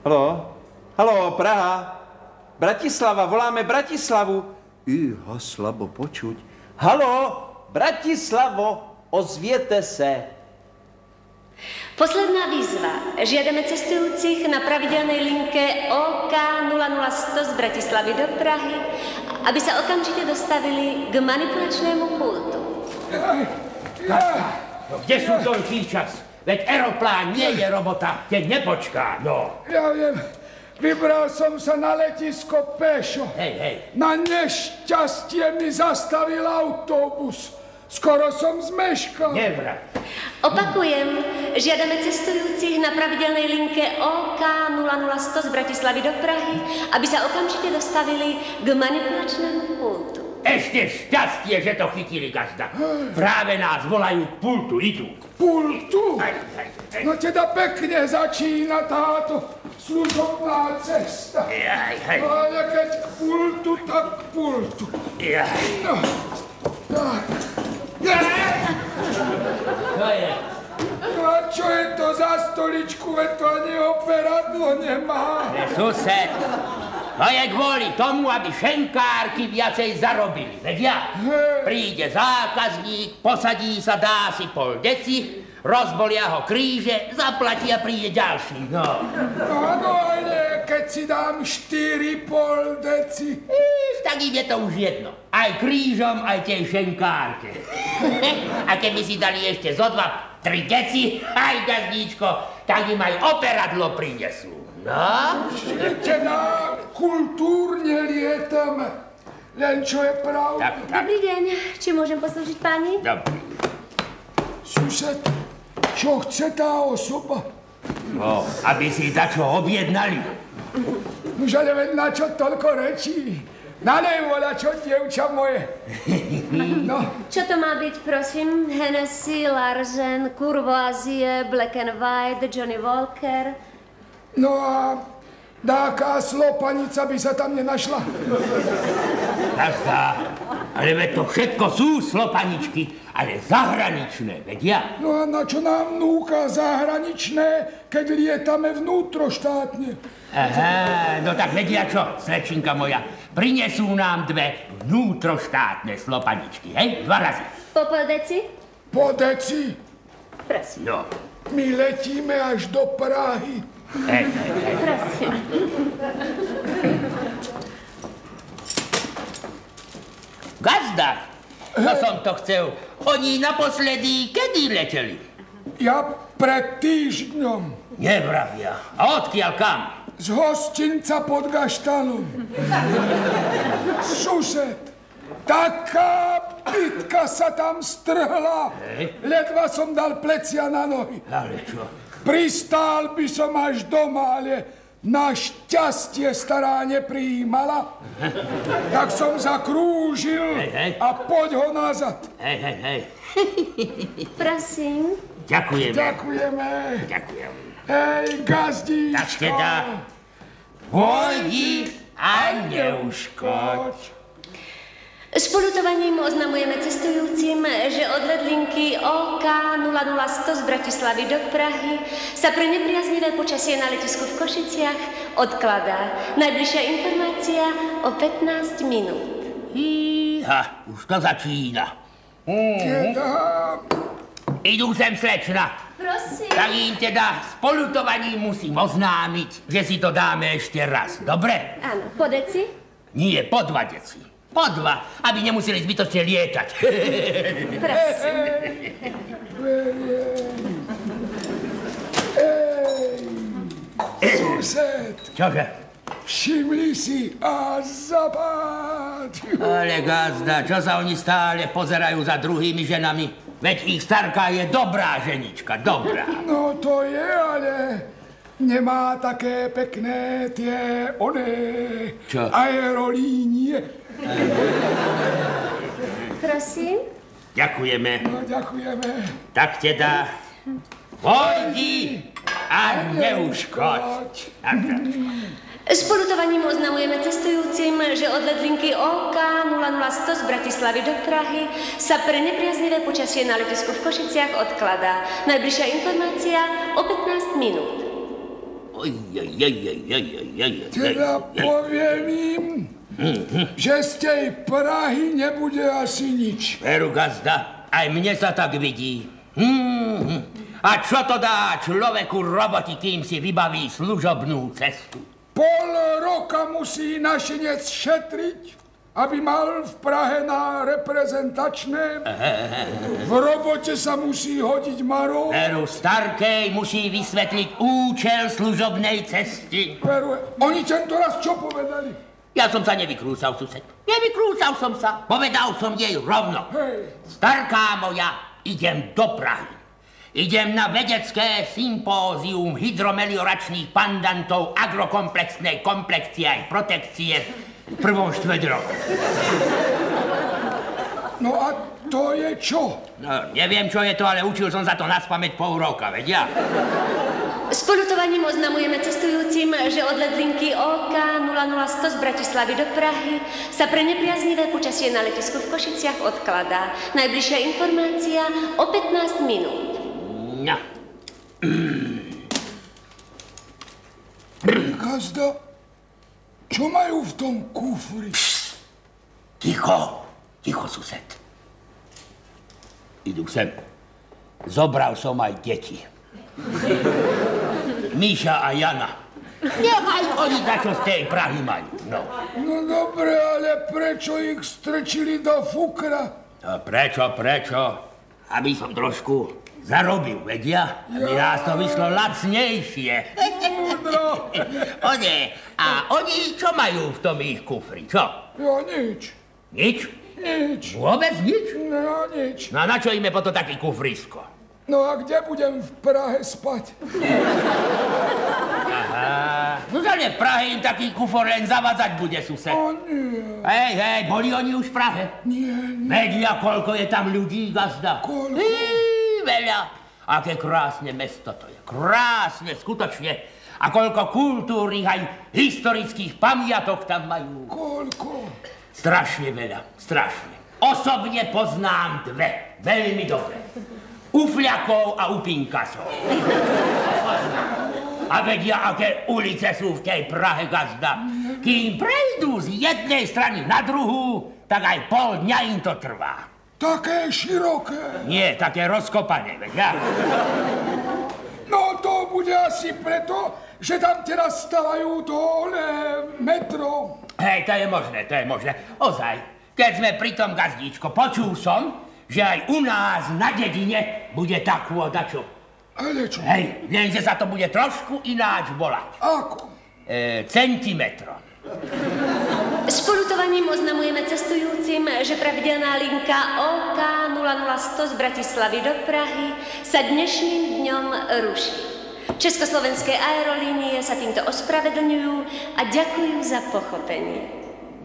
Haló? Haló, Praha? Bratislava, voláme Bratislavu. Slabo počuť. Haló, Bratislavo, ozviete se. Posledná výzva. Žiadame cestujúcich na pravidelnej linke OK 00100 z Bratislavy do Prahy, aby sa okamžite dostavili k manipulačnému pultu. Kde sú toľký čas? Veď aeroplán nie je robota, keď nepočká, no. Ja viem, vybral som sa na letisko pešo. Hej. Na nešťastie mi zastavil autobus. Skoro som zmeškal. Nevrať. Opakujem, žiadame cestujúcich na pravidelnej linke OK 00100 z Bratislavy do Prahy, aby sa okamžite dostavili k manipulačnému pultu. Ešte šťastie, že to chytili, gazda. Práve nás volajú k pultu, idú. Pultu? Hej. No teda pekne začína táto služobná cesta. Hej. Ale keď k pultu, tak k pultu. No, tak. Čo je? A čo je to za stoličku, veď to ani operadlo nemá. Sused, to je kvôli tomu, aby šenkárky viacej zarobili. Vedia? Príde zákazník, posadí sa, dá si pol deci, rozbolia ho kríže, zaplatí a príde ďalší, no. Áno, ale keď si dám 4,5 deci. Tak ide to už jedno. Aj krížom, aj tej šenkárke. A keby si dali ešte zo 2-3 deci, aj gazdíčko, tak im aj operadlo prinesú. No? Teda kultúrne lietame. Len čo je pravda. Tak. Dobrý deň, či môžem poslúžiť pani? Dobrý. Sused, čo chce tá osoba? No, aby si dačo objednali. Už ale veď na čo toľko rečí? Nalej voľa čo, dievča moje. No. Čo to má byť, prosím? Hennessy, Larsen, Courvoisier, Black and White, Johnny Walker. No a dáká slopanica by sa tam nenašla? Gazda, ale veď to všetko sú slopaničky, ale zahraničné, vedia? No a na čo nám núka zahraničné, keď lietame vnútroštátne? Aha, no tak vedia čo, slečinka moja, prinesú nám 2 vnútroštátne slopaničky, hej? 2 razy. Po pol deci? Po deci? Prosím. No. My letíme až do Prahy. Hej. Prosím. Gazda, čo som to chcel? Oni naposledy kedy leteli? Ja pred týždňom. Nevravia. A odkiaľ kam? Z hostinca pod Gaštanom. Sused, taká bitka sa tam strhla. Ledva som dal plecia na nohy. Ale čo? Pristál by som až doma, ale našťastie stará neprijímala. Tak som zakrúžil a poď ho nazad. Hej. Prosím. Ďakujeme. Ďakujem. Hej, gazdíčka. Tak teda, pôjdi a neuškoď. S poľutovaním oznamujeme cestujúcim, že odlet linky OK 00100 z Bratislavy do Prahy sa pre nepriaznivé počasie na letisku v Košiciach odkladá. Najbližšia informácia o 15 minút. Už to začína. Teda... Idú sem, slečna. Prosím. Tak im teda s poľutovaním musím oznámiť, že si to dáme ešte raz. Dobre? Áno, po deci? Nie, po 2 deci. Po 2, aby nemuseli zbytočne lietať. Prosím. Sused, Čože? všimli si a zapáť. Ale gazda, čo sa oni stále pozerajú za druhými ženami? Veď ich starka je dobrá ženička, dobrá. No to je, ale nemá také pekné tie Čo? aerolínie. Prosím. Ďakujeme. No, ďakujeme. Tak teda, pôjdi a neuškoď. S poľutovaním oznamujeme cestujúcim, že odlet linky OK 00100 z Bratislavy do Prahy sa pre nepriaznivé počasie na letisku v Košiciach odkladá. Najbližšia informácia o 15 minút. Teda poviem im, že z tej Prahy nebude asi nič. Veru, gazda, aj mne sa tak vidí. A čo to dá človeku roboty, kým si vybaví služobnú cestu? Pol roka musí našinec šetriť, aby mal v Prahe na reprezentačné. V robote sa musí hodiť marou. Veru, starkej musí vysvetliť účel služobnej cesty. Veru, oni tento raz čo povedali? Ja som sa nevykrúcal, sused. Nevykrúcal som sa. Povedal som jej rovno. Hej. Starká moja, idem do Prahy. Idem na vedecké sympózium hydromelioračných pandantov agrokomplexnej komplexie aj protekcie v prvom štvrťroku. No a to je čo? No, neviem, čo je to, ale učil som sa to naspamäť pol roka, vedia? S poľutovaním oznamujeme cestujúcim, že odlet linky OK 00100 z Bratislavy do Prahy sa pre nepriaznivé počasie na letisku v Košiciach odkladá. Najbližšia informácia o 15 minút. No. Gazda, čo majú v tom kufri? Ticho, ticho, sused. Idú sem. Zobral som aj deti. Míša a Jana. Nechaj oni dačo z tej Prahy majú. No. No dobre, ale prečo ich strčili do fukra? No prečo? Aby som trošku zarobil, vedia? Aby nás to vyšlo lacnejšie. Múdro. A oni čo majú v tom ich kufri, čo? Ja nič. Nič? Nič. Vôbec nič? No nič. No a na čo im je potom taký kufrisko? No a kde budem v Prahe spať? Aha. No zane v Prahe im taký kufor len zavadzať bude, sused. O nie. Hej, boli oni už v Prahe? Nie. Vedia, koľko je tam ľudí, gazda? Koľko? Veľa. Aké krásne mesto to je. Krásne, skutočne. A koľko kultúrnych aj historických pamiatok tam majú. Koľko? Strašne veľa, strašne. Osobne poznám dve. Veľmi dobre. Ufľakov a Upinkasov. A vedia, aké ulice sú v tej Prahe, gazda. Kým prejdú z jednej strany na druhú, tak aj pol dňa im to trvá. Také široké. Nie, také rozkopané, vedia. No to bude asi preto, že tam teraz stavajú to metro. Hej, to je možné. Ozaj, keď sme pri tom, gazdíčko, počul som, že aj u nás na dedine bude takú dačo. Ale čo? Hej, lenže sa to bude trošku ináč volať. Ako? Centimetrom. S poľutovaním oznamujeme cestujúcim, že pravidelná linka OK 00100 z Bratislavy do Prahy sa dnešným dňom ruší. Československé aerolínie sa týmto ospravedlňujú a ďakujú za pochopenie.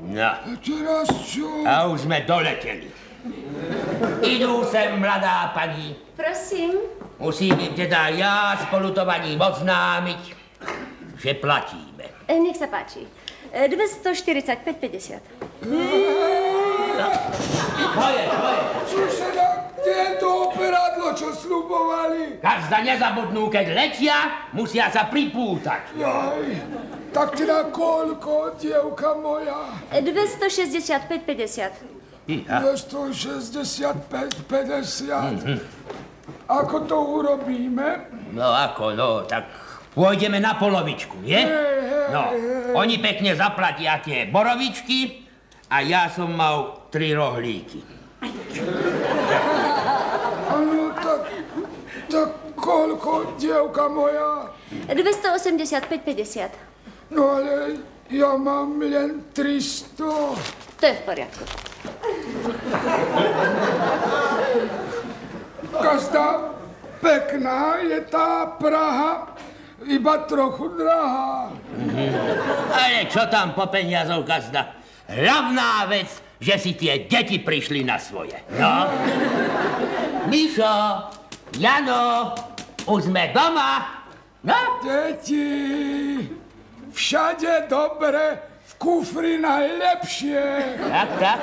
No. A teraz čo? A už sme doleteli. Idú sem, mladá pani. Prosím. Musím im teda ja s poľutovaním oznámiť, že platíme. Nech sa páči. 245,50. Čo je? Suseda, kde je to operadlo, čo sľubovali? Gazda nezabudnú, keď letia, musia sa pripútať. Jaj, tak teda koľko, dievka moja? 265,50. 265,50. Ako to urobíme? No ako, tak pôjdeme na polovičku, nie? No, oni pekne zaplatia tie borovičky a ja som mal 3 rohlíky. Áno, tak koľko, dievka moja? 285,50. No ale ja mám len 300. To je v poriadku. Gazda, pekná je tá Praha, iba trochu drahá. Ale čo tam po peniazov, gazda? Hlavná vec, že si tie deti prišli na svoje. No. Mišo, Jano, už sme doma. No. Deti, všade dobre, v kufri najlepšie. Tak.